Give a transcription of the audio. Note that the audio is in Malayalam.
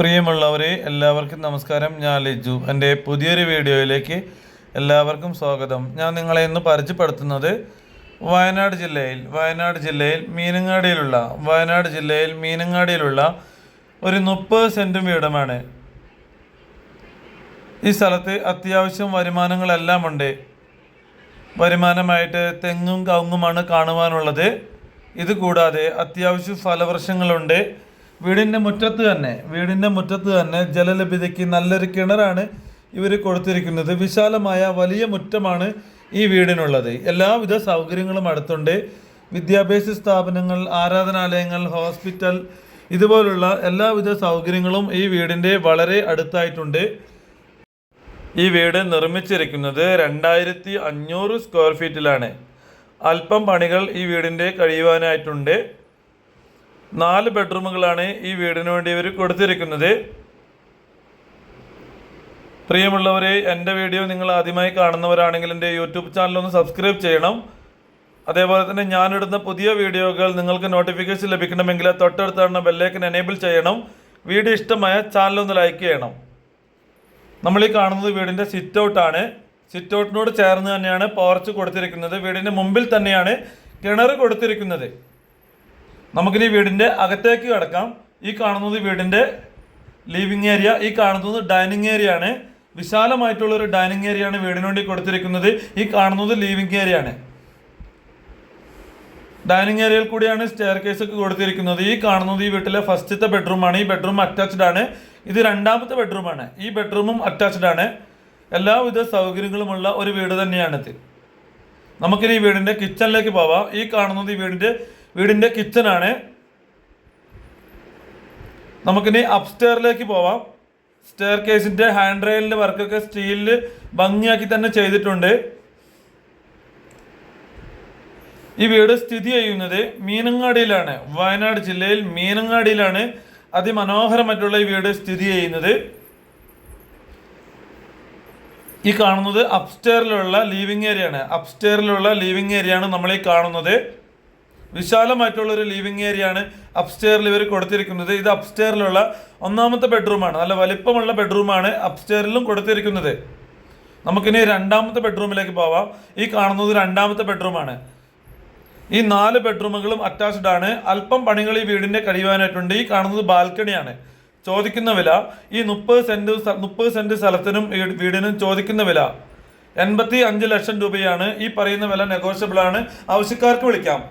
പ്രിയമുള്ളവരെ എല്ലാവർക്കും നമസ്കാരം. ഞാൻ ലിജു. എൻ്റെ പുതിയൊരു വീഡിയോയിലേക്ക് എല്ലാവർക്കും സ്വാഗതം. ഞാൻ നിങ്ങളെ ഇന്ന് പരിചയപ്പെടുത്തുന്നത് വയനാട് ജില്ലയിൽ മീനങ്ങാടിയിലുള്ള ഒരു 30 സെൻറ്റും വീടുമാണ്. ഈ സ്ഥലത്ത് അത്യാവശ്യം വരുമാനങ്ങളെല്ലാം ഉണ്ട്. വരുമാനമായിട്ട് തെങ്ങും കവുങ്ങുമാണ് കാണുവാനുള്ളത്. ഇതുകൂടാതെ അത്യാവശ്യം ഫലവൃക്ഷങ്ങളുണ്ട്. വീടിൻ്റെ മുറ്റത്ത് തന്നെ ജലലഭ്യതയ്ക്ക് നല്ലൊരു കിണറാണ് ഇവർ കൊടുത്തിരിക്കുന്നത്. വിശാലമായ വലിയ മുറ്റമാണ് ഈ വീടിനുള്ളത്. എല്ലാവിധ സൗകര്യങ്ങളും അടുത്തുണ്ട്. വിദ്യാഭ്യാസ സ്ഥാപനങ്ങൾ, ആരാധനാലയങ്ങൾ, ഹോസ്പിറ്റൽ, ഇതുപോലുള്ള എല്ലാവിധ സൗകര്യങ്ങളും ഈ വീടിൻ്റെ വളരെ അടുത്തായിട്ടുണ്ട്. ഈ വീട് നിർമ്മിച്ചിരിക്കുന്നത് 2500 സ്ക്വയർ ഫീറ്റിലാണ്. അല്പം പണികൾ ഈ വീടിൻ്റെ കഴിയുവാനായിട്ടുണ്ട്. 4 ബെഡ്റൂമുകളാണ് ഈ വീടിന് വേണ്ടി ഇവർ കൊടുത്തിരിക്കുന്നത്. പ്രിയമുള്ളവരെ, എൻ്റെ വീഡിയോ നിങ്ങൾ ആദ്യമായി കാണുന്നവരാണെങ്കിൽ എൻ്റെ യൂട്യൂബ് ചാനലൊന്ന് സബ്സ്ക്രൈബ് ചെയ്യണം. അതേപോലെ തന്നെ ഞാനിടുന്ന പുതിയ വീഡിയോകൾ നിങ്ങൾക്ക് നോട്ടിഫിക്കേഷൻ ലഭിക്കണമെങ്കിൽ തൊട്ടടുത്തുള്ള ബെല്ലൈക്കൻ എനേബിൾ ചെയ്യണം. വീഡിയോ ഇഷ്ടമായ ചാനലൊന്ന് ലൈക്ക് ചെയ്യണം. നമ്മളീ കാണുന്നത് വീടിൻ്റെ സിറ്റ് ഔട്ടാണ്. സിറ്റ് ഔട്ടിനോട് ചേർന്ന് തന്നെയാണ് പോർച്ച് കൊടുത്തിരിക്കുന്നത്. വീടിൻ്റെ മുമ്പിൽ തന്നെയാണ് കിണർ കൊടുത്തിരിക്കുന്നത്. നമുക്കിനി വീടിൻ്റെ അകത്തേക്ക് കിടക്കാം. ഈ കാണുന്നത് വീടിൻ്റെ ലിവിങ് ഏരിയ, ഈ കാണുന്നത് ഡൈനിങ് ഏരിയ ആണ്. വിശാലമായിട്ടുള്ളൊരു ഡൈനിങ് ഏരിയ ആണ് വീടിന് വേണ്ടി കൊടുത്തിരിക്കുന്നത്. ഈ കാണുന്നത് ലിവിങ് ഏരിയ ആണ്. ഡൈനിങ് ഏരിയയിൽ കൂടിയാണ് സ്റ്റെയർ കേസ് ഒക്കെ കൊടുത്തിരിക്കുന്നത്. ഈ കാണുന്നത് ഈ വീട്ടിലെ ഫസ്റ്റത്തെ ബെഡ്റൂമാണ്. ഈ ബെഡ്റൂം അറ്റാച്ച്ഡ് ആണ്. ഇത് രണ്ടാമത്തെ ബെഡ്റൂമാണ്. ഈ ബെഡ്റൂമും അറ്റാച്ച്ഡ് ആണ്. എല്ലാവിധ സൗകര്യങ്ങളുമുള്ള ഒരു വീട് തന്നെയാണിത്. നമുക്കിനി ഈ വീടിൻ്റെ കിച്ചണിലേക്ക് പോവാം. ഈ കാണുന്നത് ഈ വീടിൻ്റെ കിച്ചണാണ്. നമുക്കിനി അപ്സ്റ്റെയറിലേക്ക് പോവാം. സ്റ്റെയർ കേസിൻ്റെ ഹാൻഡ് റെയിലിൻ്റെ വർക്കൊക്കെ സ്റ്റീലിൽ ഭംഗിയാക്കി തന്നെ ചെയ്തിട്ടുണ്ട്. ഈ വീട് സ്ഥിതി ചെയ്യുന്നത് മീനങ്ങാടിയിലാണ്. വയനാട് ജില്ലയിൽ മീനങ്ങാടിയിലാണ് അതിമനോഹരമായിട്ടുള്ള ഈ വീട് സ്ഥിതി ചെയ്യുന്നത്. ഈ കാണുന്നത് അപ്സ്റ്റെയറിലുള്ള ലിവിങ് ഏരിയ ആണ് നമ്മൾ ഈ കാണുന്നത്. വിശാലമായിട്ടുള്ളൊരു ലിവിങ് ഏരിയ ആണ് അപ്സ്റ്റെയറിൽ ഇവർ കൊടുത്തിരിക്കുന്നത്. ഇത് അപ്സ്റ്റെയറിലുള്ള 1ാമത്തെ ബെഡ്റൂമാണ്. നല്ല വലിപ്പമുള്ള ബെഡ്റൂമാണ് അപ്സ്റ്റെയറിലും കൊടുത്തിരിക്കുന്നത്. നമുക്കിനി 2ാമത്തെ ബെഡ്റൂമിലേക്ക് പോവാം. ഈ കാണുന്നത് 2ാമത്തെ ബെഡ്റൂമാണ്. ഈ 4 ബെഡ്റൂമുകളും അറ്റാച്ച്ഡ് ആണ്. അല്പം പണികൾ ഈ വീടിൻ്റെ കഴിയുവാനായിട്ടുണ്ട്. ഈ കാണുന്നത് ബാൽക്കണിയാണ്. ചോദിക്കുന്ന വില ഈ 30 സെൻറ്റ് സ്ഥലത്തിനും വീടിനും ചോദിക്കുന്ന വില 85 ലക്ഷം രൂപയാണ്. ഈ പറയുന്ന വില നെഗോഷ്യബിൾ ആണ്. ആവശ്യക്കാർക്ക് വിളിക്കാം.